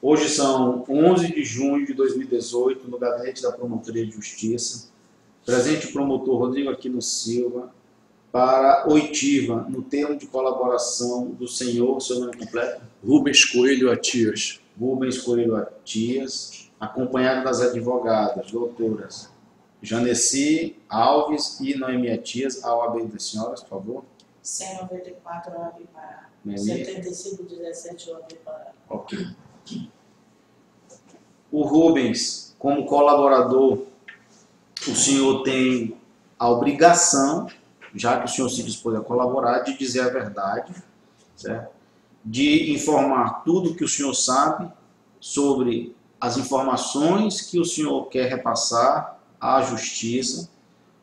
Hoje são 11 de junho de 2018, no Gabinete da Promotoria de Justiça. Presente o promotor Rodrigo Aquino Silva para oitiva, no termo de colaboração do senhor, seu nome completo? Rubens Coelho Atias. Rubens Coelho Atias, acompanhado das advogadas, doutoras Janeci Alves e Noemi Atias. A OAB das senhoras, por favor. 194 OAB Pará. Noemi. 7517 OAB Pará. Ok. O Rubens, como colaborador, o senhor tem a obrigação, já que o senhor se dispôs a colaborar, de dizer a verdade, certo? De informar tudo que o senhor sabe sobre as informações que o senhor quer repassar à Justiça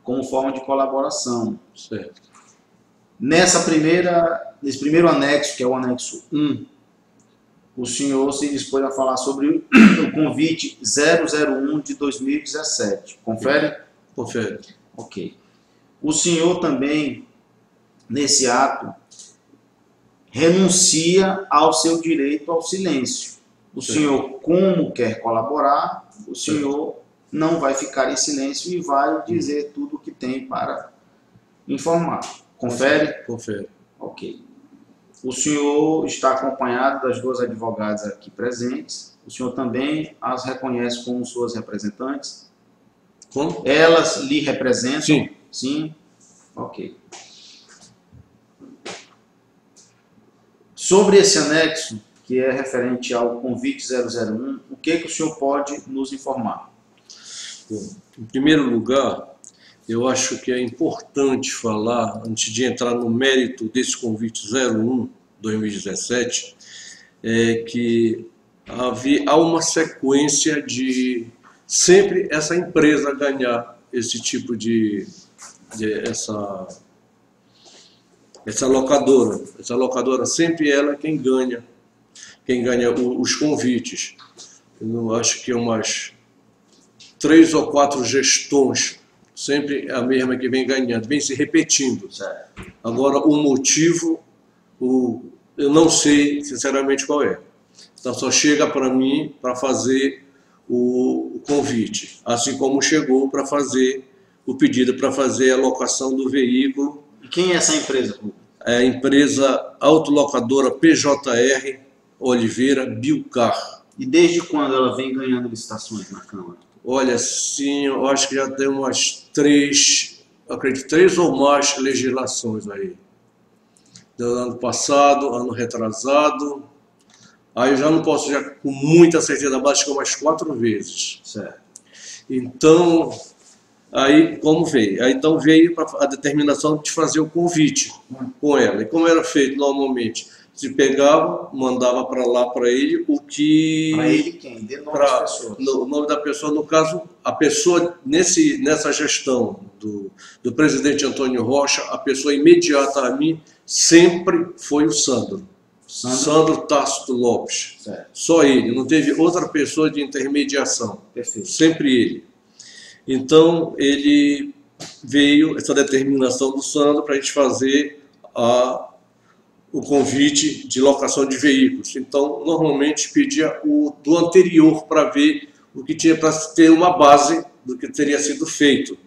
como forma de colaboração. Certo. Nesse primeiro anexo, que é o anexo 1, o senhor se dispôs a falar sobre o convite 001 de 2017. Confere? Confere. Ok. O senhor também, nesse ato, renuncia ao seu direito ao silêncio. O senhor, como quer colaborar, o senhor não vai ficar em silêncio e vai dizer tudo o que tem para informar. Confere? Confere. Ok. O senhor está acompanhado das duas advogadas aqui presentes. O senhor também as reconhece como suas representantes? Como? Elas lhe representam? Sim. Sim? Ok. Sobre esse anexo, que é referente ao convite 001, o que o senhor pode nos informar? Bom, em primeiro lugar, eu acho que é importante falar, antes de entrar no mérito desse convite 01 2017, que há uma sequência de sempre essa empresa ganhar esse tipo essa locadora. Essa locadora sempre ela quem ganha os convites. Eu acho que umas 3 ou 4 gestões, sempre a mesma que vem ganhando, vem se repetindo. Certo. Agora, o motivo, eu não sei sinceramente qual é. Então, só chega para mim para fazer o convite, assim como chegou para fazer o pedido para fazer a locação do veículo. E quem é essa empresa? É a empresa autolocadora PJR Oliveira Bilcar. E desde quando ela vem ganhando licitações na Câmara? Olha, sim, eu acho que já tem umas 3, acredito, 3 ou mais legislações aí. Do ano passado, ano retrasado. Aí eu já não posso, já com muita certeza, mas acho que umas 4 vezes. Certo. Então, aí como veio? Aí então veio a determinação de fazer o convite com ela. E como era feito normalmente? Se pegava, mandava para lá para ele o que... Para ele quem? Dê nome das pessoas. O nome da pessoa, no caso, a pessoa, nessa gestão do presidente Antônio Rocha, a pessoa imediata a mim sempre foi o Sandro. Sandro Tácito Lopes. Certo. Só ele, não teve outra pessoa de intermediação. Perfeito. Sempre ele. Então, ele veio, essa determinação do Sandro, para a gente fazer o convite de locação de veículos. Então, normalmente pedia o do anterior para ver o que tinha, para ter uma base do que teria sido feito.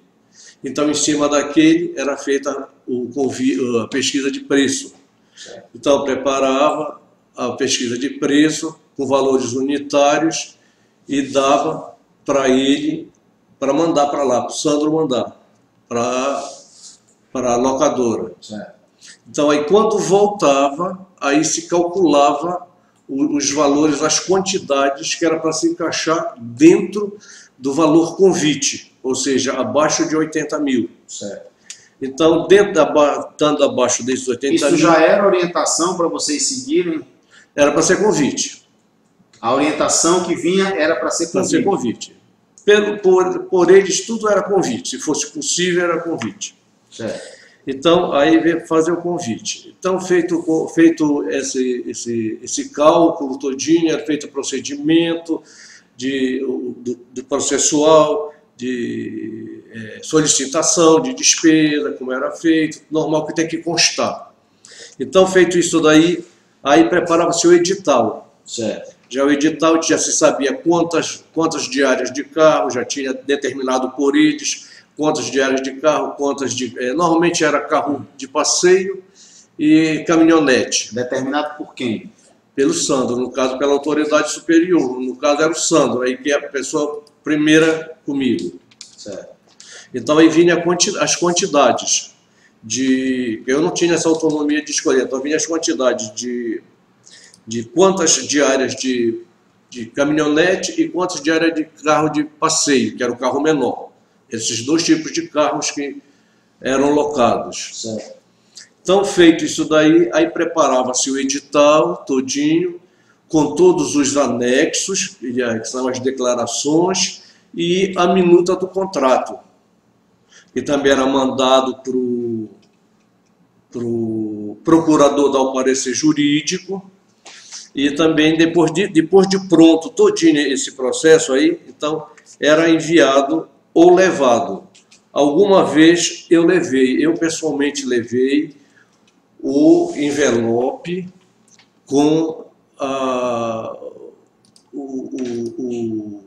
Então, em cima daquele, era feita a pesquisa de preço. Certo. Então, preparava a pesquisa de preço com valores unitários e dava para ele, para mandar para lá, para o Sandro mandar, para a locadora. Certo. Então, aí quando voltava, aí se calculava os valores, as quantidades que era para se encaixar dentro do valor convite, ou seja, abaixo de 80 mil. Certo. Então, estando abaixo desses 80 Isso mil... já era orientação para vocês seguirem? Era para ser convite. A orientação que vinha era para ser Para ser convite? Por eles, tudo era convite. Se fosse possível, era convite. Certo. Então, aí veio fazer o convite. Então, feito esse cálculo todinho, era feito o procedimento do processual, de solicitação de despesa, como era feito, normal que tem que constar. Então, feito isso daí, aí preparava-se o edital. Certo. Já o edital já se sabia quantas diárias de carro, já tinha determinado por eles quantas diárias de carro, normalmente era carro de passeio e caminhonete. Determinado por quem? Pelo Sandro, no caso pela autoridade superior, no caso era o Sandro, aí que é a pessoa primeira comigo. Certo. Então aí vinha as quantidades eu não tinha essa autonomia de escolher, então vinha as quantidades de quantas diárias de caminhonete e quantas diárias de carro de passeio, que era o carro menor. Esses dois tipos de carros que eram locados. Certo. Então, feito isso daí, aí preparava-se o edital todinho, com todos os anexos, que são as declarações, e a minuta do contrato, que também era mandado para o procurador dar o parecer jurídico. E também, depois de pronto todinho esse processo aí, então, era enviado ou levado. Alguma vez eu pessoalmente levei o envelope com o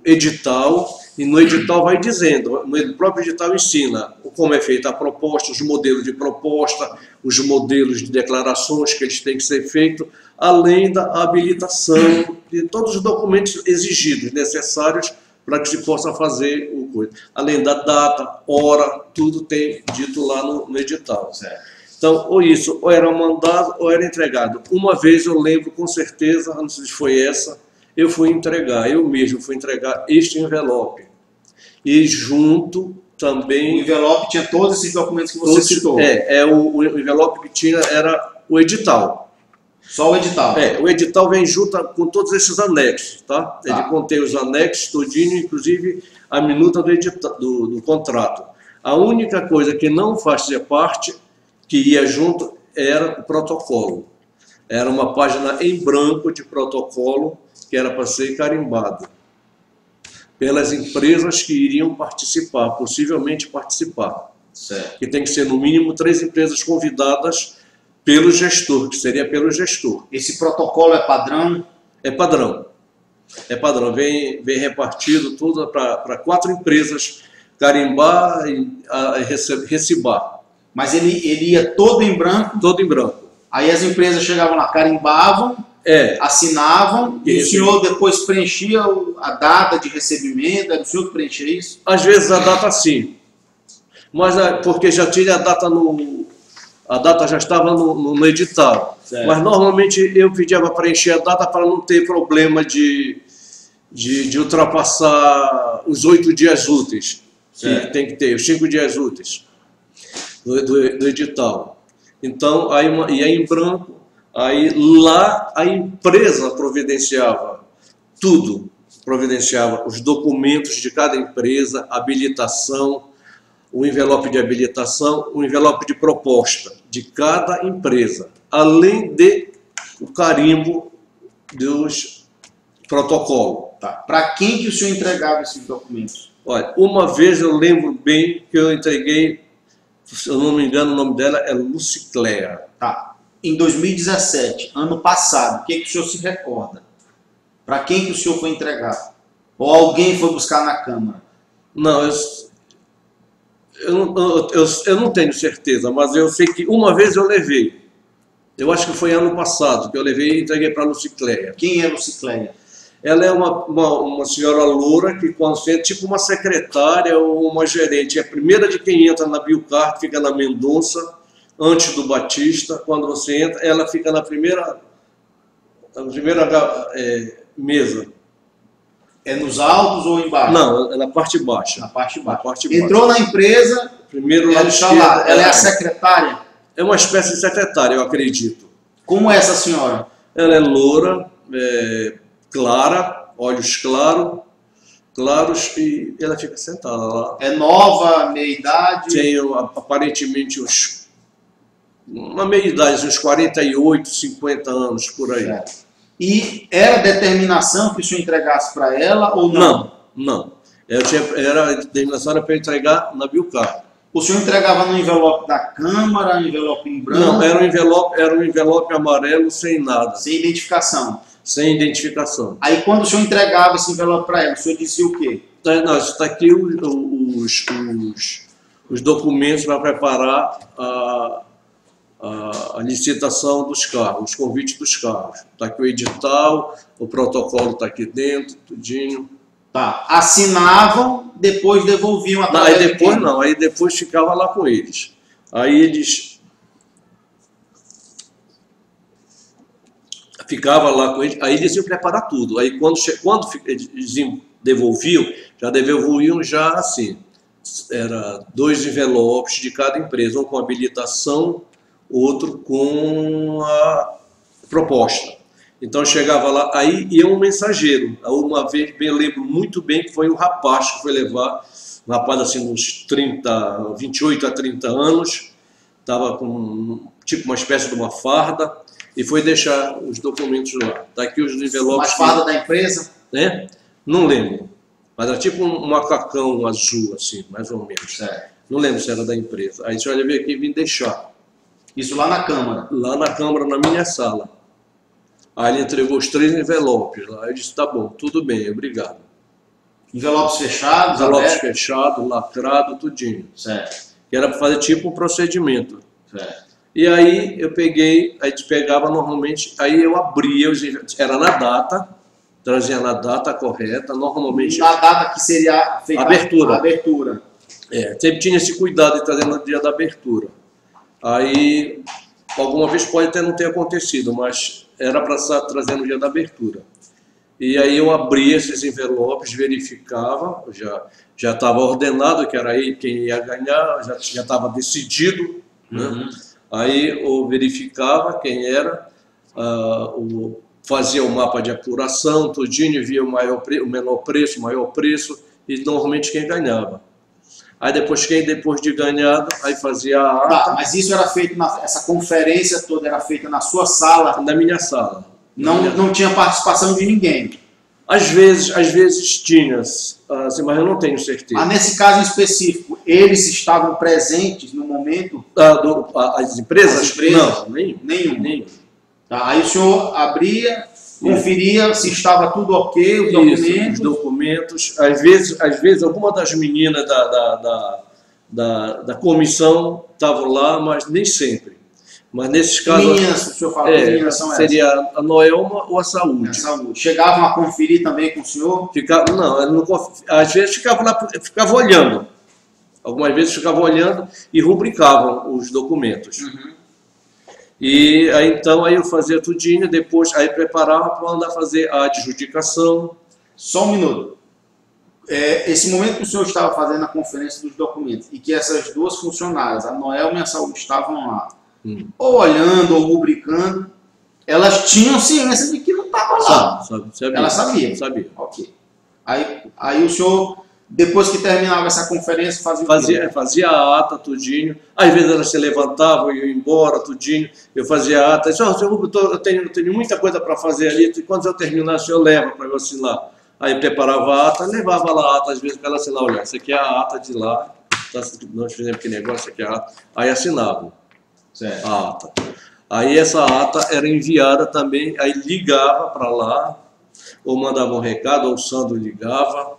edital, e no edital vai dizendo, no próprio edital ensina como é feita a proposta, os modelos de proposta, os modelos de declarações que eles têm que ser feitos, além da habilitação e todos os documentos exigidos, necessários para que se possa fazer o coisa. Além da data, hora, tudo tem dito lá no edital. Certo. Então, ou era mandado ou era entregado. Uma vez eu lembro com certeza, não sei se foi essa, eu mesmo fui entregar este envelope. E junto também... O envelope tinha todos esses documentos que você citou. O envelope que tinha era o edital. Só o edital? O edital vem junto com todos esses anexos, tá? Ele contém os anexos todinho, inclusive a minuta do contrato. A única coisa que não fazia parte, que ia junto, era o protocolo. Era uma página em branco de protocolo que era para ser carimbado pelas empresas que iriam participar, possivelmente participar. Certo. Que tem que ser no mínimo 3 empresas convidadas pelo gestor, que seria pelo gestor. Esse protocolo é padrão? É padrão. É padrão. Vem repartido tudo para 4 empresas carimbar e recibar. Mas ele ia todo em branco? Todo em branco. Aí as empresas chegavam lá, carimbavam, assinavam, e o senhor depois preenchia a data de recebimento, era o senhor que preenchia isso? Às vezes a data sim, mas porque já tinha a data a data já estava no edital. Certo. Mas normalmente eu pedia para preencher a data para não ter problema de ultrapassar os 8 dias úteis, que tem que ter, os 5 dias úteis do edital. Então, aí em branco, aí lá a empresa providenciava tudo, providenciava os documentos de cada empresa, habilitação, o envelope de habilitação, o envelope de proposta de cada empresa, além de o carimbo dos protocolos. Tá. Para quem que o senhor entregava esses documentos? Olha, uma vez eu lembro bem que eu entreguei, se eu não me engano, o nome dela é Lucicléa. Tá. Em 2017, ano passado, o que o senhor se recorda? Para quem que o senhor foi entregar? Ou alguém foi buscar na Câmara? Não, eu não tenho certeza, mas eu sei que uma vez eu levei. Eu acho que foi ano passado que eu levei e entreguei para a Lucicléa. Quem é Lucicléa? Ela é uma senhora loura que, quando você entra, tipo uma secretária ou uma gerente, é a primeira de quem entra na Biocart, fica na Mendonça, antes do Batista. Quando você entra, ela fica na primeira mesa. É nos altos ou embaixo? Não, é na parte baixa. Na parte baixa. Na parte baixa. Entrou na empresa, primeiro ela está lá. Ela é a secretária? É uma espécie de secretária, eu acredito. Como é essa senhora? Ela é loura, clara, olhos claros, e ela fica sentada lá. É nova, meia idade? Tem aparentemente uma meia idade, uns 48, 50 anos por aí. Certo. E era determinação que o senhor entregasse para ela ou não? Não. Era determinação para entregar na Biocart. O senhor entregava no envelope da Câmara, envelope em branco? Não, era um envelope amarelo sem nada. Sem identificação? sem identificação. Aí quando o senhor entregava esse envelope para ela, o senhor dizia o quê? Não, está aqui os documentos para preparar a licitação dos carros, os convites dos carros. Está aqui o edital, o protocolo está aqui dentro, tudinho. Tá. Assinavam, depois devolviam Não, aí depois não, aí depois ficava lá com eles. Aí eles ficava lá com eles, aí eles iam preparar tudo. Aí quando eles devolviam, já devolviam já assim. Era 2 envelopes de cada empresa, um com habilitação, outro com a proposta. Então chegava lá, aí ia um mensageiro. Uma vez, eu lembro muito bem que foi um rapaz que foi levar, um rapaz assim uns 28 a 30 anos, estava com tipo uma espécie de uma farda, e foi deixar os documentos lá. Está aqui os envelopes. Uma farda da empresa? Né? Não lembro. Mas era tipo um macacão azul, assim, mais ou menos. Certo. Não lembro se era da empresa. Aí a senhora veio aqui e vim deixar. Isso lá na Câmara? Lá na Câmara, na minha sala. Aí ele entregou os 3 envelopes lá. Eu disse, tá bom, tudo bem, obrigado. Envelopes fechados? Envelopes fechados, lacrado, tudinho. Certo. Que era para fazer tipo um procedimento. Certo. E aí eu peguei, a gente pegava normalmente, aí eu abria, era na data, trazia na data correta, normalmente... Na data que seria feita abertura. A abertura. Sempre tinha esse cuidado de trazer no dia da abertura. Aí, alguma vez pode até não ter acontecido, mas era para trazer no dia da abertura. E aí eu abria esses envelopes, verificava, já estava ordenado que era aí quem ia ganhar, já estava decidido, né? Aí eu verificava quem era, fazia o mapa de apuração, tudinho, via o menor preço, o maior preço, e normalmente quem ganhava. Aí depois de ganhado, aí fazia a ata. Tá, mas isso era feito, essa conferência toda era feita na sua sala? Na minha sala. Não tinha participação de ninguém? Às vezes tinha, assim, mas eu não tenho certeza. Mas nesse caso em específico, eles estavam presentes no momento? As empresas? As empresas? Não, nenhum. Tá, aí o senhor abria, conferia se estava tudo ok, os documentos? Isso, os documentos. Às vezes alguma das meninas da comissão estavam lá, mas nem sempre. Mas nesses casos... Meninas, o senhor fala, que meninas são essas? Seria a Noelma ou a Saúde. A Saúde. Chegavam a conferir também com o senhor? Às vezes ficava olhando. Algumas vezes ficavam olhando e rubricavam os documentos. E aí então eu fazia tudinho, depois aí preparava para andar fazer a adjudicação. Só um minuto. Esse momento que o senhor estava fazendo a conferência dos documentos e que essas 2 funcionárias, a Noelma e a Saúde, estavam lá, ou olhando ou rubricando, elas tinham ciência de que não estava lá. Sabia. Elas sabiam? Sabia. Ok. Aí o senhor, depois que terminava essa conferência, fazia a ata, tudinho. Às vezes elas se levantavam e iam embora, tudinho. Eu fazia a ata. Eu disse, eu tenho muita coisa para fazer ali. Quando eu terminar, o senhor leva para eu assinar. Aí eu preparava a ata, levava lá a ata, às vezes para ela assinar. Olha, essa aqui é a ata de lá. Nós fizemos aquele negócio, aqui é a ata. Aí assinavam a ata. Aí essa ata era enviada também, aí ligava para lá, ou mandava um recado, ou o Sandro ligava,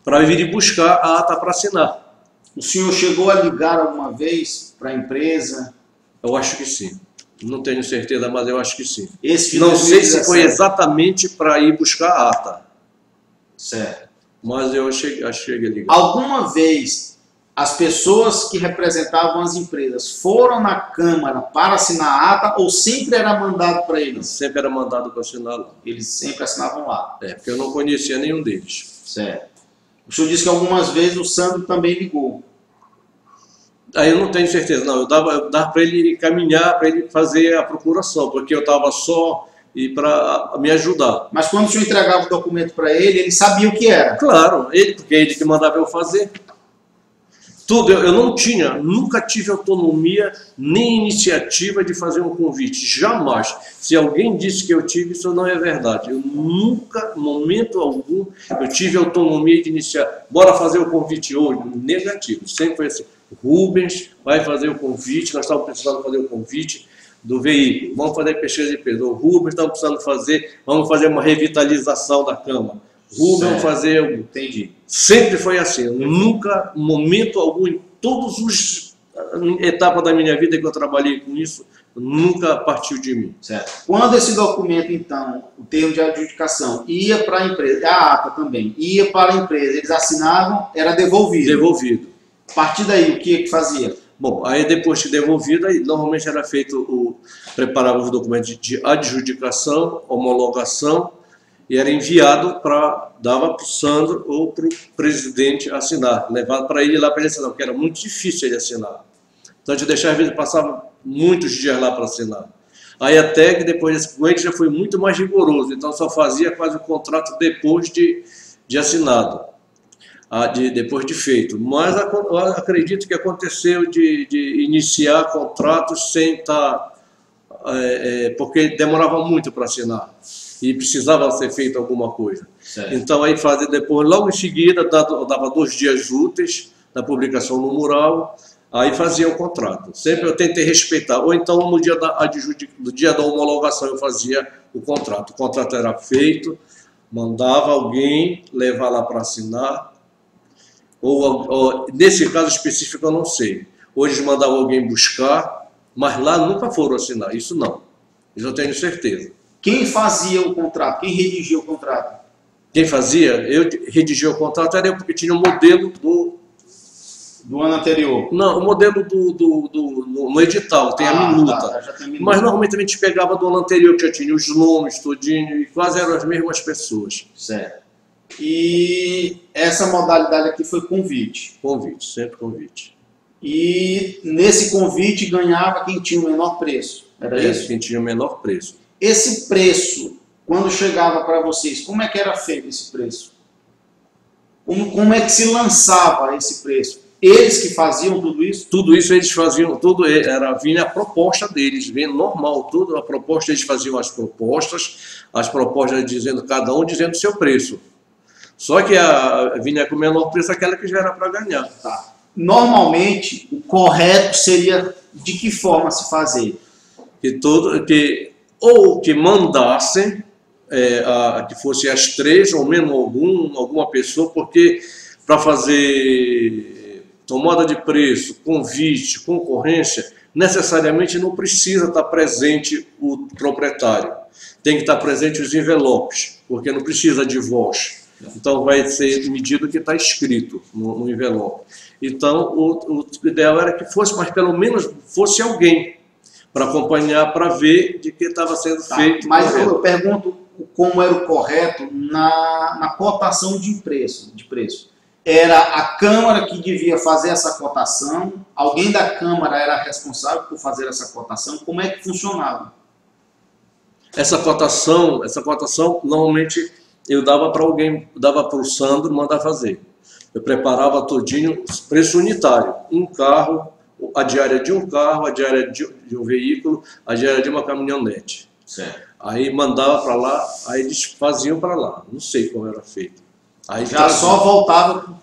para vir buscar a ata para assinar. O senhor chegou a ligar alguma vez para a empresa? Eu acho que sim. Não tenho certeza, mas eu acho que sim. Não sei se foi exatamente para ir buscar a ata. Certo. Mas eu cheguei a ligar. Alguma vez as pessoas que representavam as empresas foram na Câmara para assinar a ata ou sempre era mandado para eles? Sempre era mandado para assinar lá. Eles sempre assinavam lá? Porque eu não conhecia nenhum deles. Certo. O senhor disse que algumas vezes o Sandro também ligou. Aí eu não tenho certeza, não. Eu dava para ele caminhar, para ele fazer a procuração, porque eu estava só e para me ajudar. Mas quando o senhor entregava o documento para ele sabia o que era? Claro, porque ele que mandava eu fazer. Tudo, eu nunca tive autonomia nem iniciativa de fazer um convite, jamais. Se alguém disse que eu tive, isso não é verdade. Eu nunca, momento algum, eu tive autonomia de iniciar. Bora fazer o convite hoje? Negativo, sempre foi assim. Rubens vai fazer o convite, nós estávamos precisando fazer o convite. do veículo. Vamos fazer pesquisa de preço. O Rubens está precisando fazer, vamos fazer uma revitalização da cama. Rubens, vamos fazer... Entendi. Sempre foi assim. Nunca, momento algum, em todas as etapas da minha vida que eu trabalhei com isso, nunca partiu de mim. Certo. Quando esse documento, então, o termo de adjudicação, ia para a empresa, a ata também, ia para a empresa, eles assinavam, era devolvido. Devolvido. A partir daí, o que é que fazia? Bom, aí depois de devolvido, aí normalmente era feito, preparava os documentos de adjudicação, homologação, e era enviado dava para o Sandro ou para o presidente assinar, levado para ele lá para ele assinar, porque era muito difícil ele assinar. Então a gente deixava, às vezes, passava muitos dias lá para assinar. Aí até que depois desse doente já foi muito mais rigoroso, então só fazia quase o contrato depois de assinado, depois de feito. Mas eu acredito que aconteceu de iniciar contratos sem estar, porque demorava muito para assinar e precisava ser feito alguma coisa. Certo. Então aí fazia depois, logo em seguida, dava 2 dias úteis da publicação no mural. Aí fazia o contrato. Sempre eu tentei respeitar. Ou então no dia do dia da homologação eu fazia o contrato. O contrato era feito, mandava alguém levar lá para assinar. Ou nesse caso específico eu não sei. Hoje mandavam alguém buscar, mas lá nunca foram assinar. Isso não. Isso eu tenho certeza. Quem fazia o contrato? Quem redigia o contrato? Quem fazia? Eu redigia o contrato era eu, porque tinha um modelo do ano anterior? Não, o modelo no edital, tem a minuta. Já tem a minuta. Mas normalmente a gente pegava do ano anterior, que já tinha os nomes, tudinho, e quase eram as mesmas pessoas. Certo. E essa modalidade aqui foi convite? Convite, sempre convite. E nesse convite ganhava quem tinha o menor preço? Era isso? Quem tinha o menor preço. Esse preço, quando chegava para vocês, como é que era feito esse preço? Como é que se lançava esse preço? Eles que faziam tudo isso? Tudo isso eles faziam, vinha a proposta deles, vinha normal, tudo a proposta, eles faziam as propostas dizendo, cada um dizendo o seu preço. Só que vinha com o menor preço aquela que já era para ganhar. Tá. Normalmente, o correto seria de que forma se fazer? Ou que mandassem, que fosse as 3, ou menos alguma pessoa, porque para fazer tomada de preço, convite, concorrência, necessariamente não precisa estar presente o proprietário. Tem que estar presente os envelopes, porque não precisa de voz. Então vai ser medido o que está escrito no envelope. Então o ideal era que fosse, mas pelo menos fosse alguém para acompanhar, para ver de que estava sendo feito. Mas eu pergunto como era o correto na cotação de preço. Era a Câmara que devia fazer essa cotação? Alguém da Câmara era responsável por fazer essa cotação? Como é que funcionava? Essa cotação normalmente eu dava para alguém, dava para o Sandro mandar fazer. Eu preparava todinho, preço unitário. Um carro, a diária de um carro, a diária de um veículo, a diária de uma caminhonete. Certo. Aí mandava para lá, aí eles faziam para lá. Não sei como era feito. Aí já só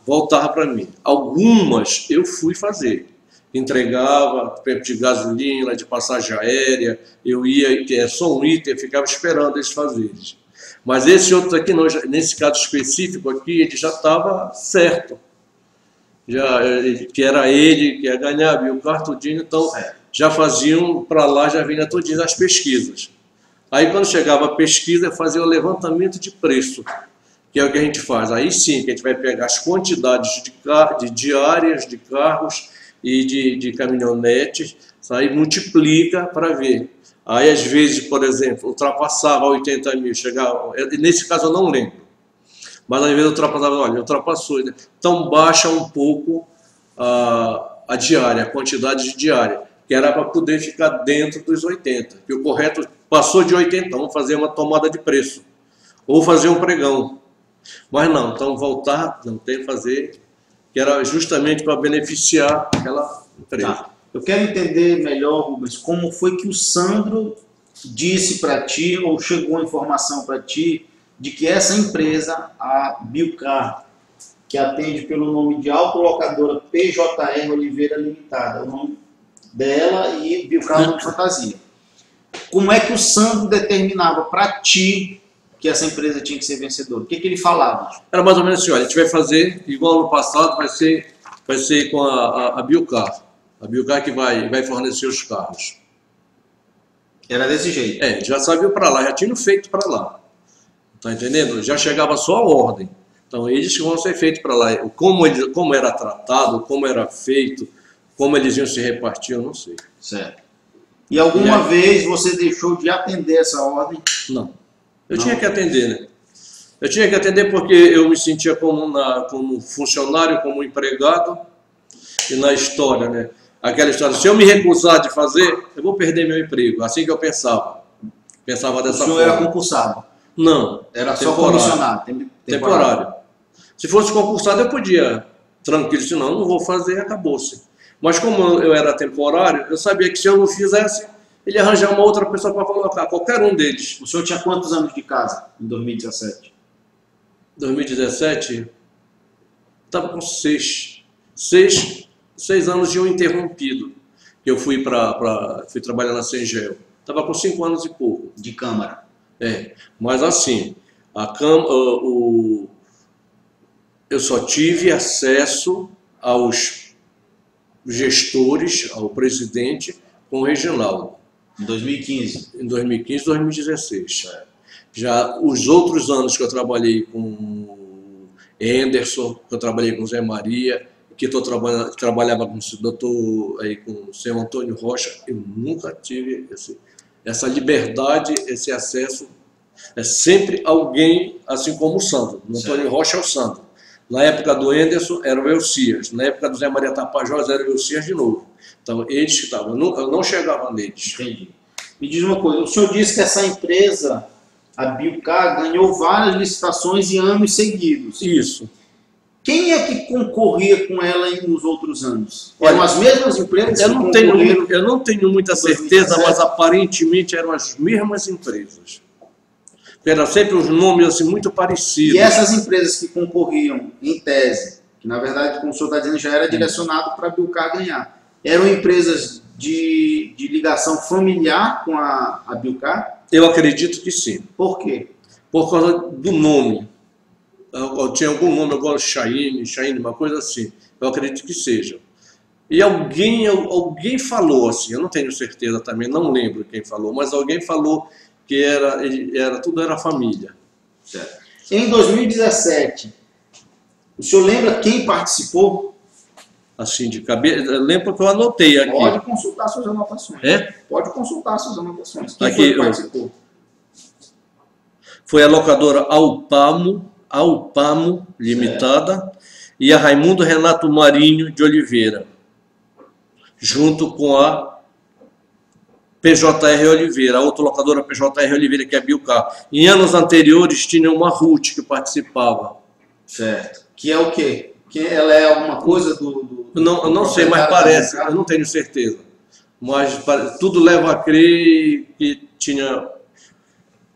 voltava para mim. Algumas eu fui fazer. Entregava de gasolina, de passagem aérea, eu ia, que é só um item, eu ficava esperando eles fazerem. Mas esse outro aqui, não, nesse caso específico aqui, ele já estava certo. Que era ele que ia ganhar, e o carro tudinho, então já faziam para lá, já vinha tudinho as pesquisas. Aí quando chegava a pesquisa, eu fazia o levantamento de preço, que é o que a gente faz. Aí sim, que a gente vai pegar as quantidades de diárias de carros e de caminhonetes, aí multiplica para ver. Aí às vezes, por exemplo, ultrapassava 80 mil, chegava, nesse caso eu não lembro, mas às vezes ultrapassou. Então baixa um pouco a diária, a quantidade de diária, que era para poder ficar dentro dos 80, que o correto passou de 80, vamos fazer uma tomada de preço, ou fazer um pregão. Mas não, então voltar, não tem que fazer, que era justamente para beneficiar aquela empresa. Tá. Eu quero entender melhor, Rubens, como foi que o Sandro disse para ti, ou chegou a informação para ti, de que essa empresa, a Bilcar, que atende pelo nome de Autolocadora PJR Oliveira Limitada, o nome dela e Bilcar Fantasia. como é que o Sandro determinava para ti que essa empresa tinha que ser vencedora? O que ele falava? Era mais ou menos assim, olha, a gente vai fazer, igual no passado, vai ser com a Bilcar. A Bilcar que vai fornecer os carros. Era desse jeito. Já sabia para lá, já tinha feito para lá. Tá entendendo? Já chegava só a ordem. Então, eles que vão ser feitos para lá. Como era tratado, como era feito, como eles iam se repartir, eu não sei. Certo. E alguma vez você deixou de atender essa ordem? Não. Eu tinha que atender, né? Eu tinha que atender porque eu me sentia como funcionário, como empregado. E na história, né? Aquela história, se eu me recusar de fazer, eu vou perder meu emprego. Assim que eu pensava. Pensava dessa forma. O senhor era concursado? Não. Era só comissionado? Temporário. Se fosse concursado, eu podia, tranquilo, senão eu não vou fazer e acabou-se. Mas como eu era temporário, eu sabia que se eu não fizesse, ele ia arranjar uma outra pessoa para colocar, qualquer um deles. O senhor tinha quantos anos de casa em 2017? 2017, estava com 6 anos de um interrompido. Eu fui trabalhar na Sengel. Estava com 5 anos e pouco. De Câmara? Mas assim, eu só tive acesso aos gestores, ao presidente, com o Reginaldo. Em 2015? Em 2015, 2016. Já os outros anos que eu trabalhei com o Henderson, que eu trabalhei com o Zé Maria, que trabalhava com o doutor, com o senhor Antônio Rocha, eu nunca tive essa liberdade, esse acesso. É sempre alguém, assim como o Sandro. O Antônio Rocha é o Sandro. Na época do Henderson, era o Elcias. Na época do Zé Maria Tapajós, era o Elcias de novo. Então, eles que estavam. Eu não chegava neles. Entendi. Me diz uma coisa. O senhor disse que essa empresa, a Bilcar, ganhou várias licitações em anos seguidos. Isso. Quem é que concorria com ela nos outros anos? Eram as mesmas empresas eu não tenho muita certeza, mas aparentemente eram as mesmas empresas. Eram sempre os nomes assim, muito parecidos. E essas empresas que concorriam, em tese, que na verdade, como o senhor está dizendo, já era direcionado para a Bilcar ganhar, eram empresas de ligação familiar com a Bilcar? Eu acredito que sim. Por quê? Por causa do nome. Eu tinha algum nome, agora Chaine, uma coisa assim. Eu acredito que seja. E alguém falou assim, eu não tenho certeza também, não lembro quem falou, mas alguém falou que tudo era família. Certo. Em 2017, o senhor lembra quem participou? Assim, de cabeça, lembro que eu anotei aqui. Pode consultar suas anotações. Pode consultar suas anotações. Quem aqui, foi que participou? Foi a locadora Alpamo Limitada e a Raimundo Renato Marinho de Oliveira, junto com a PJR Oliveira, a outra locadora PJR Oliveira, que é a Bilcar. Em anos anteriores tinha uma Ruth que participava. Certo. Que é o quê? Que ela é alguma coisa eu não sei, mas parece, eu não tenho certeza. Mas tudo leva a crer que tinha...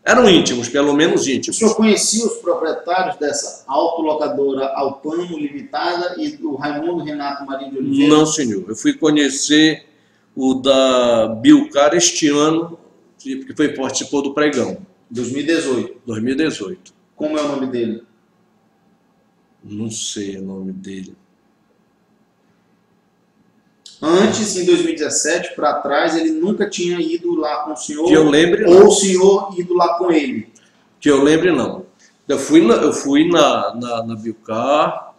Eram íntimos, pelo menos íntimos. O senhor conhecia os proprietários dessa autolocadora Alpamo Limitada e do Raimundo Renato Marinho de Oliveira? Não, senhor. Eu fui conhecer o da Bilcar este ano, que participou do pregão. 2018. 2018. Como é o nome dele? Não sei o nome dele. Antes, em 2017, para trás, ele nunca tinha ido lá com o senhor? Que eu lembre, ou não. o senhor ido lá com ele? Que eu lembre, não. Eu fui na Bilcar.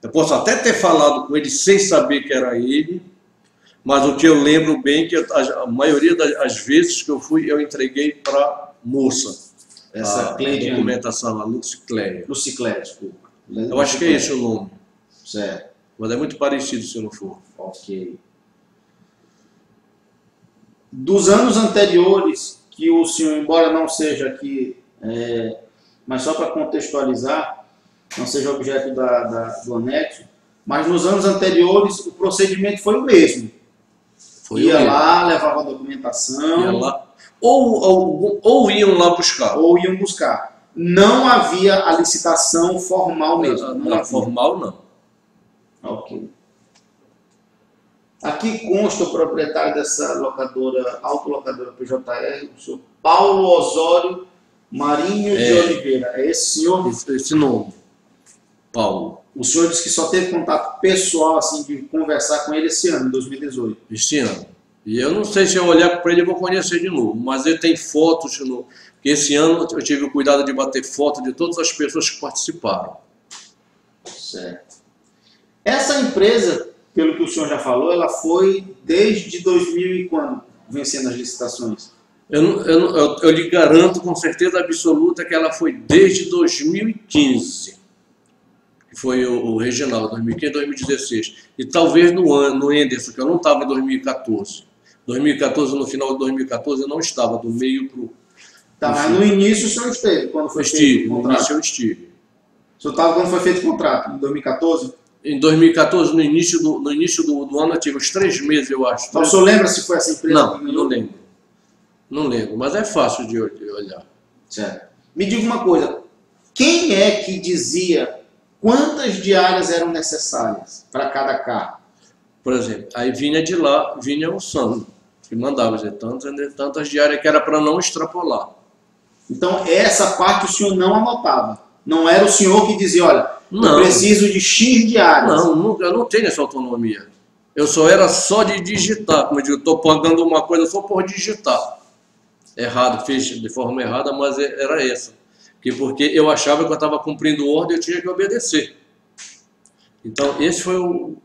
Eu posso até ter falado com ele sem saber que era ele, mas o que eu lembro bem é que a maioria das vezes que eu fui, eu entreguei para moça. Essa Cleidiane. Documentação, a Lucicléia. Lucicléia, desculpa. Eu acho que é esse o nome. Certo. Mas é muito parecido se eu não for. Ok. Dos anos anteriores, que o senhor, embora não seja aqui, mas só para contextualizar, não seja objeto do anexo, mas nos anos anteriores o procedimento foi o mesmo. Ia lá, levava a documentação. Ia lá. Ou iam lá buscar. Ou iam buscar. Não havia a licitação formal mesmo. Não, formal não. Ok. Aqui consta o proprietário dessa locadora, autolocadora PJR, o senhor Paulo Osório Marinho de Oliveira. É esse senhor? Esse nome, Paulo. O senhor disse que só teve contato pessoal, assim, de conversar com ele esse ano, em 2018. Este ano. E eu não sei se eu olhar para ele eu vou conhecer de novo, mas ele tem fotos. Porque esse ano eu tive o cuidado de bater foto de todas as pessoas que participaram. Certo. Essa empresa, pelo que o senhor já falou, ela foi desde 2000 e quando? Vencendo as licitações? Eu lhe garanto com certeza absoluta que ela foi desde 2015. Que foi o regional, 2015 2016. E talvez no Enderson, que eu não estava em 2014. 2014, no final de 2014, eu não estava, do meio para o... Tá, mas no início o senhor esteve, quando foi feito o contrato? No início eu estive. O senhor estava quando foi feito o contrato? Em 2014? Em 2014, no início do ano, eu tive uns 3 meses, eu acho. Então, o senhor lembra se foi essa empresa? Não lembro. Não lembro, mas é fácil de olhar. Certo. Me diga uma coisa, quem é que dizia quantas diárias eram necessárias para cada carro? Por exemplo, aí vinha de lá, vinha o Sandro, que mandava dizer tantas diárias que era para não extrapolar. Então, essa parte o senhor não anotava. Não era o senhor que dizia, olha, eu preciso de X diárias. Não, eu não tenho essa autonomia. Eu só era só de digitar. Como eu digo, estou pagando uma coisa só por digitar. Errado, fiz de forma errada, mas era essa. Porque eu achava que eu estava cumprindo ordem e eu tinha que obedecer. Então, esse foi o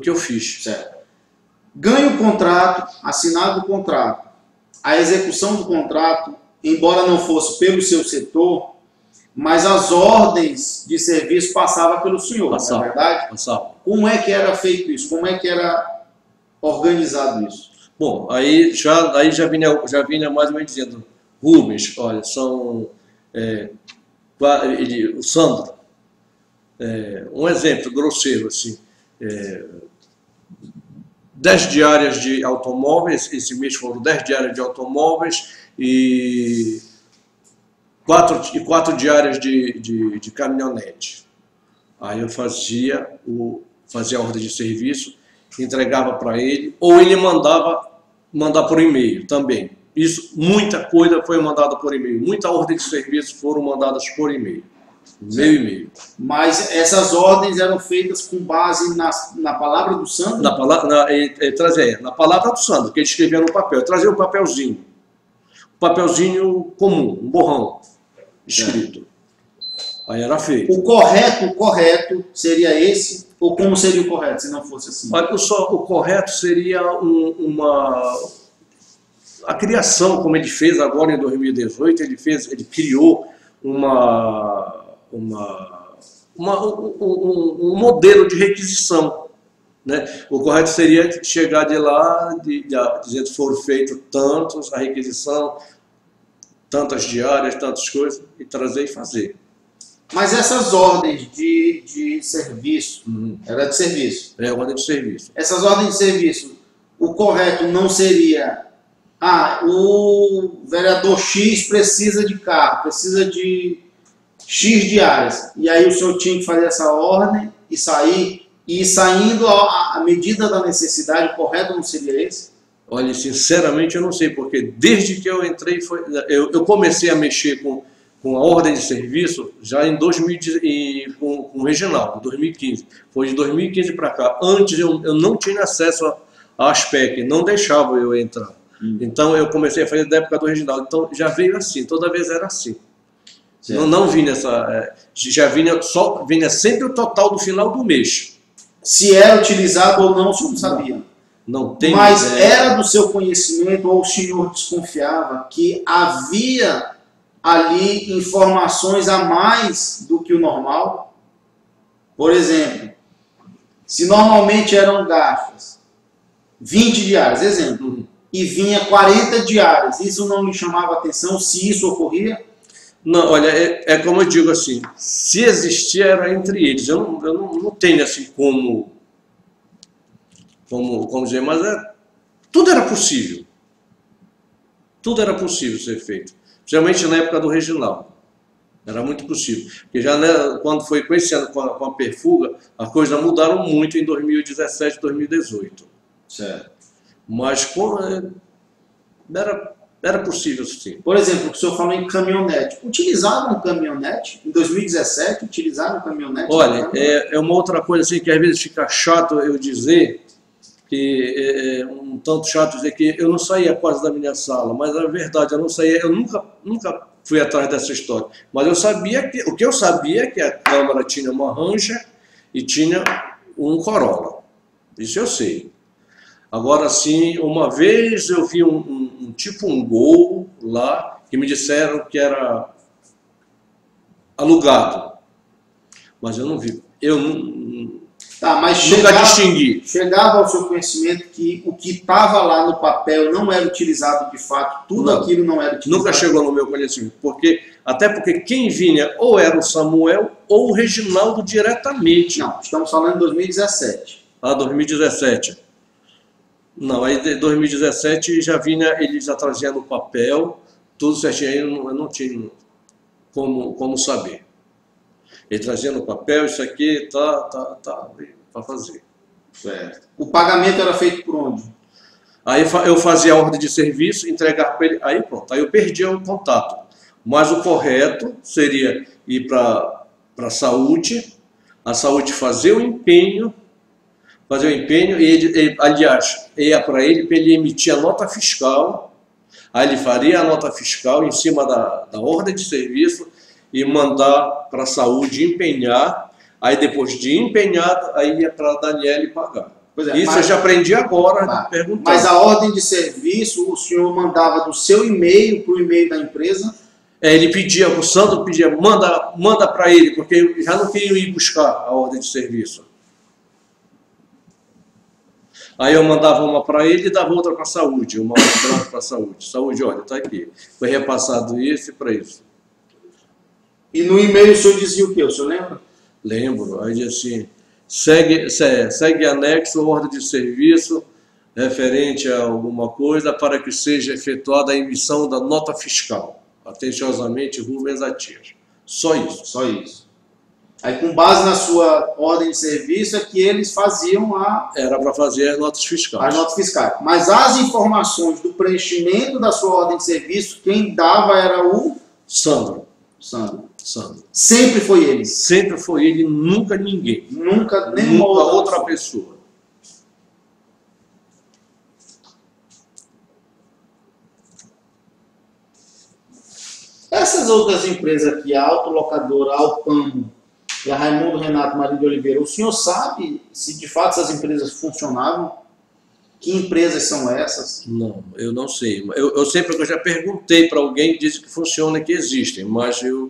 que eu fiz. Certo. Ganho o contrato, assinado o contrato. A execução do contrato, embora não fosse pelo seu setor, mas as ordens de serviço passavam pelo senhor, não é verdade? Passava. Como é que era feito isso? Como é que era organizado isso? Bom, aí já vinha mais ou menos dizendo, Rubens, olha, são... o Sandro, um exemplo grosseiro, assim, 10 diárias de automóveis, esse mês foram 10 diárias de automóveis e 4 diárias de caminhonete. Aí eu fazia a ordem de serviço, entregava para ele, ou ele mandar por e-mail também. Isso, muita coisa foi mandada por e-mail, muita ordem de serviço foram mandadas por e-mail. Meu e-mail. Mas essas ordens eram feitas com base na palavra do Sandro? Na palavra do Sandro, que ele escrevia no papel. Eu trazia um papelzinho comum, um borrão escrito. Aí era feito. O correto seria esse? Ou como seria o correto, se não fosse assim? Olha, o correto seria a criação, como ele fez agora em 2018, ele criou um modelo de requisição, né? O correto seria chegar de lá, dizendo que foram feitos tantos, a requisição, tantas diárias, tantas coisas, e trazer e fazer. Mas essas ordens de serviço, era de serviço? É, ordem de serviço. Essas ordens de serviço, o correto não seria, o vereador X precisa de carro, precisa de X diárias, e aí o senhor tinha que fazer essa ordem e sair, e saindo à medida da necessidade, o correto não seria esse? Olha, sinceramente eu não sei, porque desde que eu entrei, eu comecei a mexer com a ordem de serviço já em 2000, com o regional, em 2015. Foi de 2015 para cá. Antes eu não tinha acesso à ASPEC, não deixava eu entrar. Então eu comecei a fazer da época do regional. Então já veio assim, toda vez era assim. Não vinha já vinha sempre o total do final do mês. Se era utilizado ou não, o senhor não sabia. Não tem. Mas era do seu conhecimento, ou o senhor desconfiava que havia ali informações a mais do que o normal? Por exemplo, se normalmente eram gastos 20 diárias, exemplo, e vinha 40 diárias, isso não lhe chamava atenção se isso ocorria? Não, olha, é como eu digo assim, se existia era entre eles, eu não tenho assim como dizer, mas tudo era possível. Tudo era possível ser feito. Principalmente na época do regional. Era muito possível. Porque já quando foi com esse ano, com a Perfuga, as coisas mudaram muito em 2017, 2018. Certo. Mas como era possível, sim. Por exemplo, o senhor falou em caminhonete. Utilizavam caminhonete? Em 2017, utilizaram caminhonete? Olha, é uma outra coisa assim que às vezes fica chato eu dizer, que é um tanto chato dizer que eu não saía quase da minha sala, mas é verdade, eu não saía, eu nunca fui atrás dessa história. Mas eu sabia o que eu sabia é que a Câmara tinha uma Ranger e tinha um Corolla. Isso eu sei. Agora sim, uma vez eu vi tipo um Gol lá, que me disseram que era alugado. Mas eu não vi. Eu mas nunca distingui. Chegava ao seu conhecimento que o que estava lá no papel não era utilizado de fato, aquilo não era utilizado? Nunca chegou no meu conhecimento. Até porque quem vinha ou era o Samuel ou o Reginaldo diretamente. Não, estamos falando de 2017. 2017. Não, aí de 2017 já vinha, ele já trazia no papel, tudo certinho, eu não tinha como saber. Ele trazia no papel, isso aqui tá para fazer. Certo. O pagamento era feito por onde? Aí eu fazia a ordem de serviço, entregar para ele, aí pronto, aí eu perdia o contato. Mas o correto seria ir para a saúde fazer o empenho, e ele, aliás, ia para ele emitir a nota fiscal, aí ele faria a nota fiscal em cima da ordem de serviço e mandar para a saúde empenhar, aí depois de empenhado, aí ia para a Daniele pagar. Isso eu já aprendi agora, perguntando. Mas a ordem de serviço, o senhor mandava do seu e-mail para o e-mail da empresa? Ele pedia, o Sandro pedia, manda para ele, porque já não queriam ir buscar a ordem de serviço. Aí eu mandava uma para ele e dava outra para a saúde, uma outra para a saúde. Saúde, olha, está aqui. Foi repassado isso e para isso. E no e-mail o senhor dizia o quê? O senhor lembra? Lembro. Aí dizia assim, segue anexo, ordem de serviço referente a alguma coisa para que seja efetuada a emissão da nota fiscal. Atenciosamente, Rubens Atias. Só isso. Só isso. Aí, com base na sua ordem de serviço, é que eles faziam Era para fazer as notas fiscais. As notas fiscais. Mas as informações do preenchimento da sua ordem de serviço, quem dava era o... Sandro. Sempre foi ele? Sempre foi ele, nunca ninguém. Nunca nenhuma outra pessoa. Essas outras empresas aqui, a Autolocadora, a Alpamo e a Raimundo Renato Marinho de Oliveira, o senhor sabe se de fato essas empresas funcionavam? Que empresas são essas? Não, eu não sei. Eu sempre eu já perguntei para alguém que disse que funciona, que existem, mas eu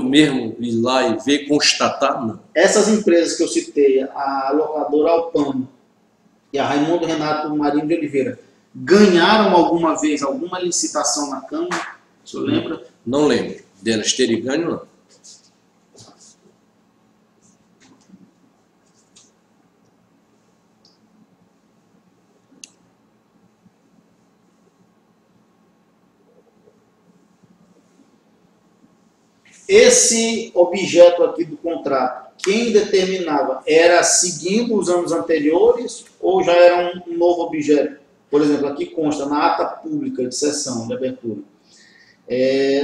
mesmo ir lá e ver, constatar, não. Essas empresas que eu citei, a locadora Alpamo e a Raimundo Renato Marinho de Oliveira, ganharam alguma vez alguma licitação na Câmara? O senhor lembra? Não lembro. Delas terem ganho, não. Esse objeto aqui do contrato, quem determinava? Era seguindo os anos anteriores ou já era um novo objeto? Por exemplo, aqui consta na ata pública de sessão, de abertura.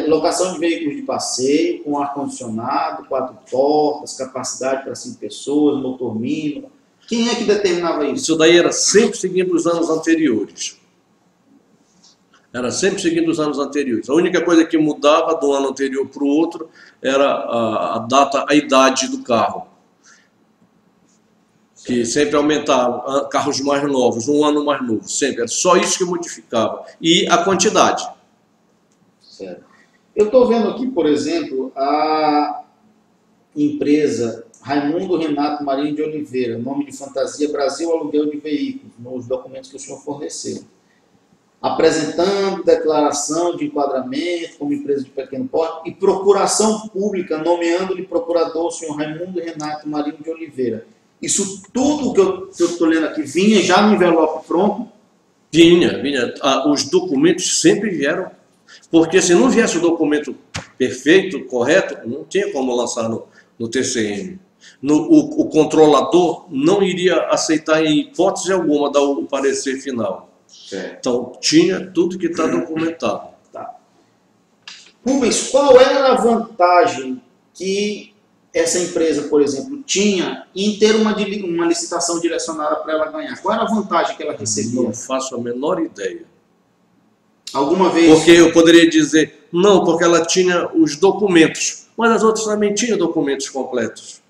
Locação de veículos de passeio, com ar-condicionado, 4 portas, capacidade para 5 pessoas, motor mínimo. Quem é que determinava isso? Isso daí era sempre seguindo os anos anteriores. Era sempre seguindo os anos anteriores. A única coisa que mudava do ano anterior para o outro era a idade do carro. Que sempre aumentava, carros mais novos, um ano mais novo, sempre. Era só isso que modificava. E a quantidade. Certo. Eu estou vendo aqui, por exemplo, a empresa Raimundo Renato Marinho de Oliveira, nome de fantasia Brasil Aluguel de Veículos, nos documentos que o senhor forneceu. Apresentando declaração de enquadramento como empresa de pequeno porte e procuração pública, nomeando-lhe procurador o senhor Raimundo Renato Marinho de Oliveira. Isso tudo que eu estou lendo aqui vinha já no envelope pronto? Vinha. Os documentos sempre vieram. Porque se não viesse o documento perfeito, correto, não tinha como lançar no TCM. O controlador não iria aceitar em hipótese alguma dar o parecer final. Certo. Então, tinha tudo que está documentado. Tá. Rubens, qual era a vantagem que essa empresa, por exemplo, tinha em ter uma licitação direcionada para ela ganhar? Qual era a vantagem que ela recebia? Não faço a menor ideia. Alguma vez? Porque eu poderia dizer, não, porque ela tinha os documentos, mas as outras também tinham documentos completos.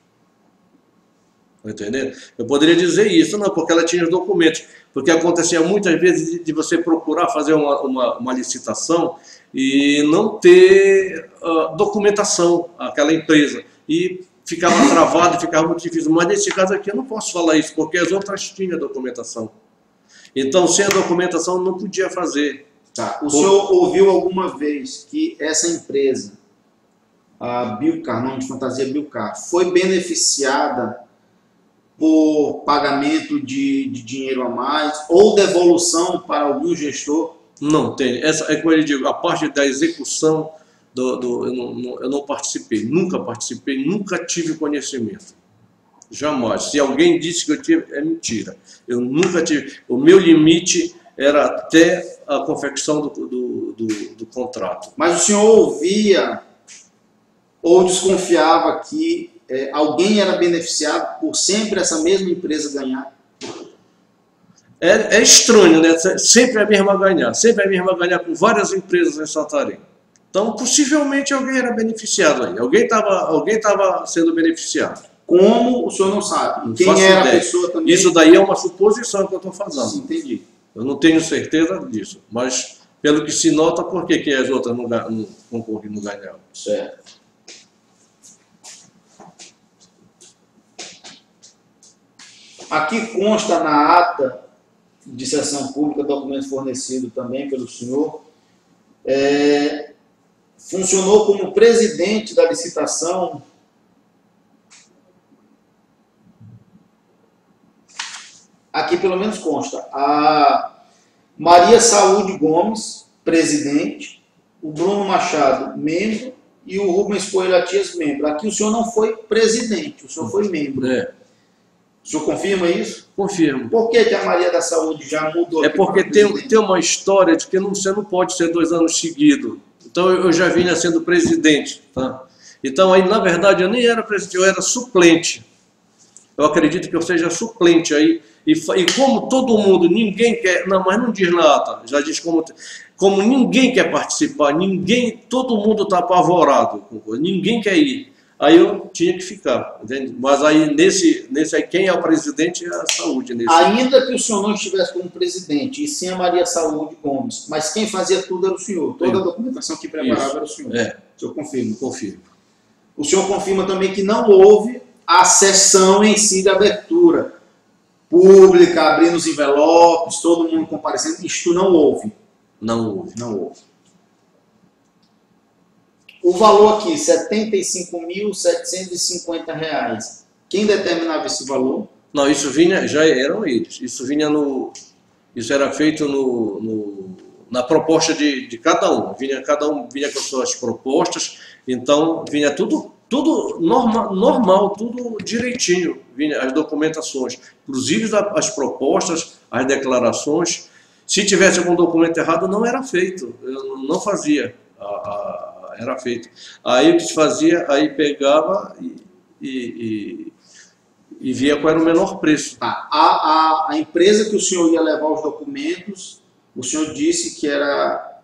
Tá entendendo? Eu poderia dizer isso, não, porque ela tinha os documentos. Porque acontecia muitas vezes de você procurar fazer uma licitação e não ter documentação, aquela empresa. E ficava travado, ficava muito difícil. Mas nesse caso aqui eu não posso falar isso, porque as outras tinham documentação. Então, sem a documentação, não podia fazer. Tá. O senhor ouviu alguma vez que essa empresa, a Bilcar, nome de fantasia Bilcar, foi beneficiada por pagamento de dinheiro a mais ou devolução para algum gestor? Não tem. Essa é como eu digo, a parte da execução eu não participei, nunca participei, nunca tive conhecimento. Jamais. Se alguém disse que eu tive, é mentira. Eu nunca tive. O meu limite era até a confecção do contrato. Mas o senhor ouvia ou desconfiava que alguém era beneficiado por sempre essa mesma empresa ganhar? É estranho, né? Sempre a mesma ganhar. Sempre a mesma ganhar com várias empresas em Santarém. Então, possivelmente, alguém era beneficiado aí. Alguém estava sendo beneficiado. Como? O senhor não sabe. Não Quem faço era ideia. a pessoa também? Isso daí é uma suposição que eu estou fazendo. Sim, entendi. Eu não tenho certeza disso. Mas, pelo que se nota, por que as outras não concorriam e não ganharam? Certo. Aqui consta na ata de sessão pública, documento fornecido também pelo senhor, funcionou como presidente da licitação aqui pelo menos consta a Maria Saúde Gomes, presidente, o Bruno Machado, membro, e o Rubens Coelho Atias, membro. Aqui o senhor não foi presidente, o senhor foi membro. O senhor confirma isso? Confirmo. Por que a Maria da Saúde já mudou? É porque tem uma história de que você não pode ser 2 anos seguidos. Então eu já vinha sendo presidente. Tá? Então aí, na verdade, eu nem era presidente, eu era suplente. Eu acredito que eu seja suplente aí. E como todo mundo, ninguém quer... Não, mas não diz na ata. Já diz como ninguém quer participar, todo mundo está apavorado. Ninguém quer ir. Aí eu tinha que ficar, entende? Mas aí, nesse aí, quem é o presidente é a saúde. Ainda que o senhor não estivesse como presidente, e sim a Maria Saúde Gomes, mas quem fazia tudo era o senhor. Toda a documentação que preparava era o senhor. O senhor confirma? Confirmo. O senhor confirma também que não houve a sessão em si de abertura pública, abrindo os envelopes, todo mundo comparecendo. Isto não houve. Não houve. Não houve. O valor aqui, R$ 75.750. Quem determinava esse valor? Não, isso vinha, já eram eles. Isso era feito na proposta de cada um. Cada um vinha com suas propostas, então vinha tudo normal, tudo direitinho. Vinha as documentações, inclusive as propostas, as declarações. Se tivesse algum documento errado, não era feito. Eu não fazia. Era feito. Aí o que se fazia, aí pegava e via qual era o menor preço. Tá. A empresa que o senhor ia levar os documentos, o senhor disse que era...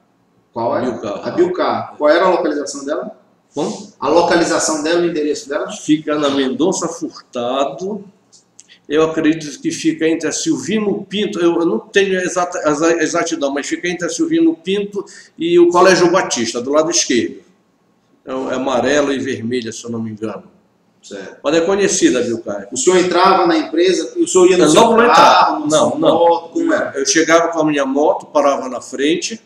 Qual é? Bilcar. A Bilcar. Qual era a localização dela? Como? A localização dela, o endereço dela? Fica na Mendonça Furtado. Eu acredito que fica entre a Silvino Pinto, eu não tenho a exatidão, mas fica entre a Silvino Pinto e o Colégio Batista, do lado esquerdo. É amarelo e vermelho, se eu não me engano. Certo. Mas é conhecida a Bilcar. O senhor entrava na empresa e o senhor ia no seu não carro, na sua não. moto, como era? Eu chegava com a minha moto, parava na frente,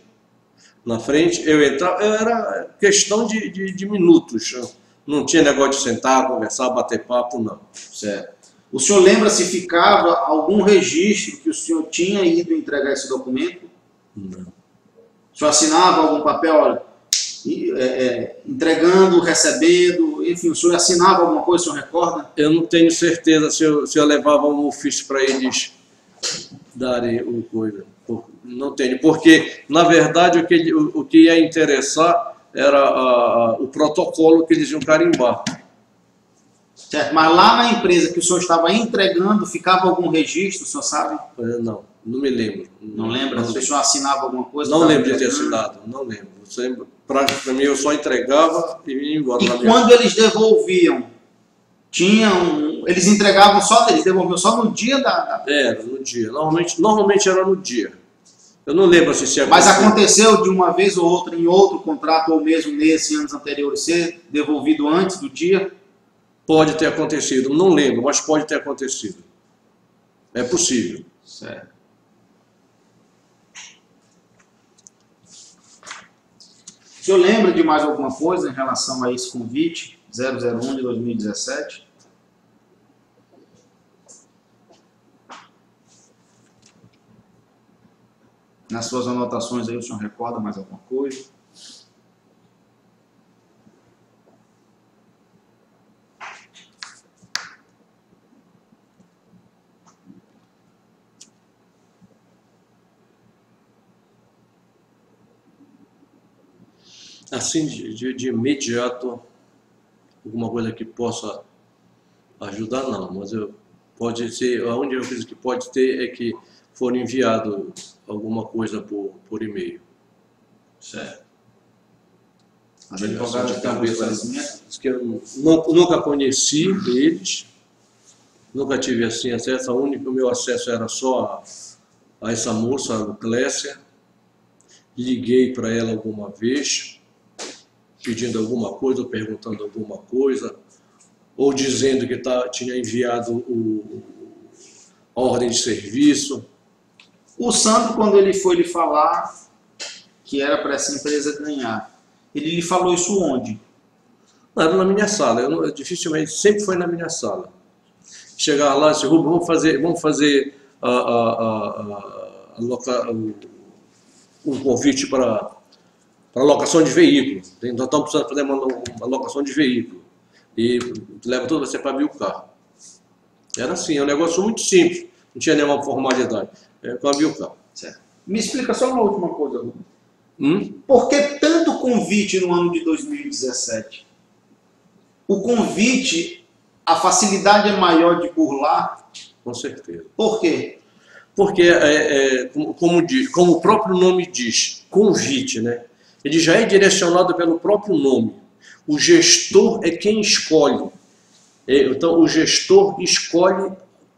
eu entrava, era questão de minutos. Não tinha negócio de sentar, conversar, bater papo, não. Certo. O senhor lembra se ficava algum registro que o senhor tinha ido entregar esse documento? Não. O senhor assinava algum papel? Olha, entregando, recebendo, enfim, o senhor assinava alguma coisa, o senhor recorda? Eu não tenho certeza se eu levava um ofício para eles darem o coisa. Não tenho, porque, na verdade, o que ia interessar era o protocolo que eles iam carimbar. Certo, mas lá na empresa que o senhor estava entregando, ficava algum registro, o senhor sabe? Não me lembro. Não lembra? Se o senhor assinava alguma coisa? Não lembro de ter assinado, não lembro. Para mim, eu só entregava e ia embora. E quando eles devolviam, eles entregavam só, eles devolviam só no dia da... Era, no dia. Normalmente era no dia. Eu não lembro assim, se Mas aconteceu de uma vez ou outra, em outro contrato, ou mesmo nesse, anos anteriores, ser devolvido antes do dia? Pode ter acontecido, não lembro, mas pode ter acontecido. É possível. Certo. O senhor lembra de mais alguma coisa em relação a esse convite 001 de 2017? Nas suas anotações aí o senhor recorda mais alguma coisa? Assim, de imediato, alguma coisa que possa ajudar, não. Mas pode ser, a única coisa que pode ter é que for enviado alguma coisa por e-mail. Certo. Mas advogado de cabeça, que eu nunca conheci eles, nunca tive assim acesso. O meu acesso era só a essa moça, a Clécia. Liguei para ela alguma vez, pedindo alguma coisa, ou perguntando alguma coisa, ou dizendo que tinha enviado a ordem de serviço. O Sandro, quando ele foi lhe falar que era para essa empresa ganhar, ele lhe falou isso onde? Era na minha sala, dificilmente, sempre foi na minha sala. Chegava lá e disse, Rubem, vamos fazer um convite para locação de veículo. Nós estamos precisando fazer uma locação de veículo. E leva tudo você para Bilcar. Era assim, é um negócio muito simples, não tinha nenhuma formalidade. Com a Bilcar. Certo. Me explica só uma última coisa, Rubem. Por que tanto convite no ano de 2017? O convite, a facilidade é maior de burlar? Com certeza. Por quê? Porque, como o próprio nome diz, convite, né? Ele já é direcionado pelo próprio nome. O gestor é quem escolhe. Então, o gestor escolhe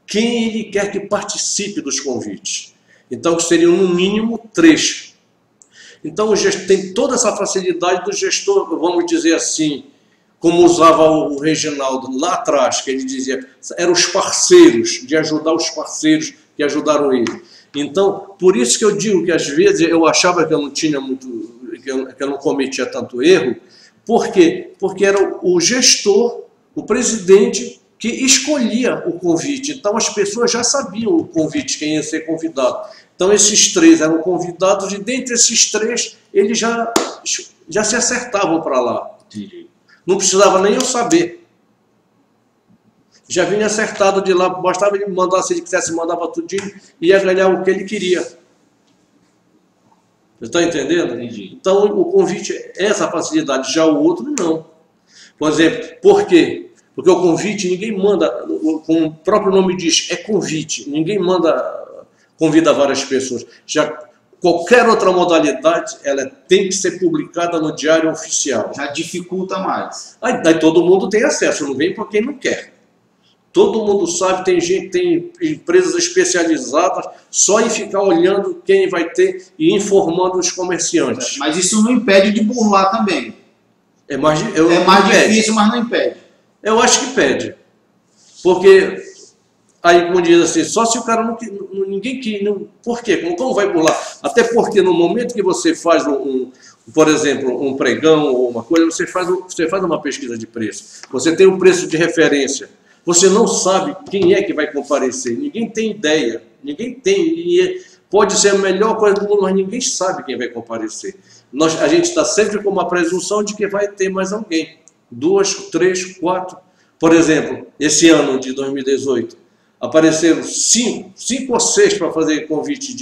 quem ele quer que participe dos convites. Então, seriam no mínimo 3. Então, o gestor tem toda essa facilidade do gestor, vamos dizer assim, como usava o Reginaldo lá atrás, que ele dizia, eram os parceiros, de ajudar os parceiros que ajudaram ele. Então, por isso que eu digo que às vezes eu achava que eu não tinha que eu não cometia tanto erro. Por quê? Porque era o gestor, o presidente, que escolhia o convite. Então as pessoas já sabiam o convite, quem ia ser convidado. Então esses 3 eram convidados e dentre esses 3 eles já se acertavam para lá. Não precisava nem eu saber. Já vinha acertado de lá, bastava ele mandar, se ele quisesse mandar para tudinho, ia ganhar o que ele queria. Você está entendendo? Entendi. Então o convite é essa facilidade, já o outro não. Por exemplo, por quê? Porque o convite ninguém manda, como o próprio nome diz, é convite. Ninguém convida várias pessoas. Já qualquer outra modalidade, ela tem que ser publicada no Diário Oficial. Já dificulta mais. Aí todo mundo tem acesso, não vem para quem não quer. Todo mundo sabe, tem empresas especializadas só em ficar olhando quem vai ter e informando os comerciantes. Mas isso não impede de burlar também. É mais difícil, mas não impede. Eu acho que pede. Porque, aí como diz assim, só se o cara ninguém quer. Por quê? Como vai burlar? Até porque no momento que você faz, por exemplo, um pregão ou uma coisa, você faz uma pesquisa de preço. Você tem um preço de referência. Você não sabe quem é que vai comparecer. Ninguém tem ideia. Ninguém tem. Pode ser a melhor coisa do mundo, mas ninguém sabe quem vai comparecer. A gente está sempre com uma presunção de que vai ter mais alguém. 2, 3, 4. Por exemplo, esse ano de 2018, apareceram 5 ou 6 para fazer convite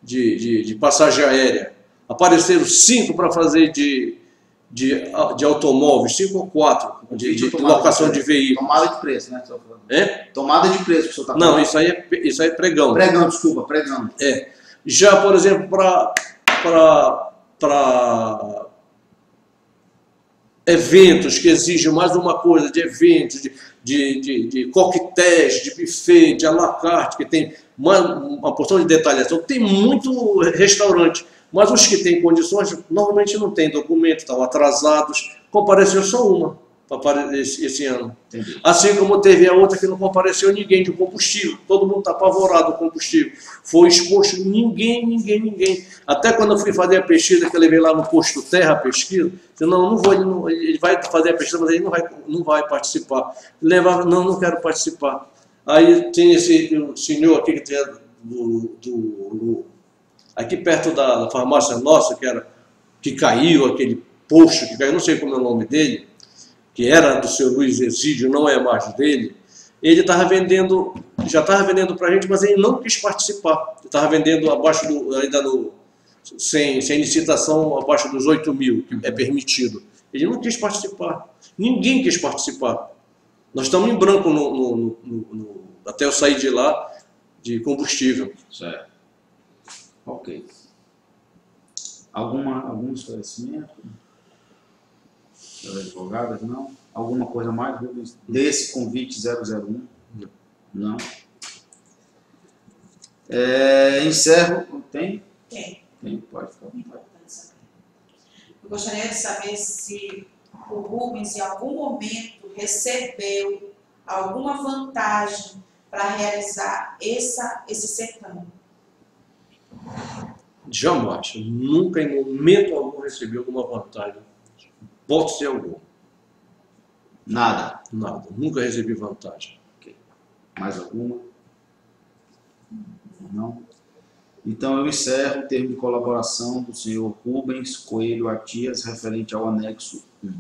de passagem aérea. Apareceram 5 para fazer de automóveis, 5 ou 4 de locação de veículos. Tomada de preço, né? É? Tomada de preço que o senhor está falando. Não, isso aí é pregão. Pregão, desculpa, pregão. É. Já, por exemplo, para eventos que exigem mais uma coisa, de eventos, de coquetéis, de buffet, de à la carte, que tem uma porção de detalhação. Tem muito restaurante, mas os que têm condições normalmente não têm documento, estão atrasados. Compareceu só uma esse ano. Entendi. Assim como teve a outra que não compareceu ninguém de combustível. Todo mundo está apavorado com combustível. Foi exposto ninguém. Até quando eu fui fazer a pesquisa, que eu levei lá no Posto Terra a pesquisa, disse, não vou, ele vai fazer a pesquisa, mas ele não vai participar. Não quero participar. Aí tem esse senhor aqui que tem aqui perto da farmácia nossa, que caiu, aquele posto que caiu, não sei como é o nome dele, que era do seu Luiz Exídio, não é mais dele. Ele estava vendendo, já estava vendendo para a gente, mas ele não quis participar. Ele estava vendendo abaixo sem licitação, abaixo dos 8 mil, que é permitido. Ele não quis participar. Ninguém quis participar. Nós estamos em branco até eu sair de lá, de combustível. Certo. Ok. Algum esclarecimento? Das advogadas, não? Alguma coisa mais desse convite 001? Não. Encerro. Tem? Tem. Pode ficar. Eu gostaria de saber se o Rubens, em algum momento, recebeu alguma vantagem para realizar esse certame. Jamais. Nunca, em momento algum, recebi alguma vantagem. Pode ser algum. Nada. Nunca recebi vantagem. Okay. Mais alguma? Não? Então eu encerro o termo de colaboração do senhor Rubens Coelho Atias, referente ao anexo 1.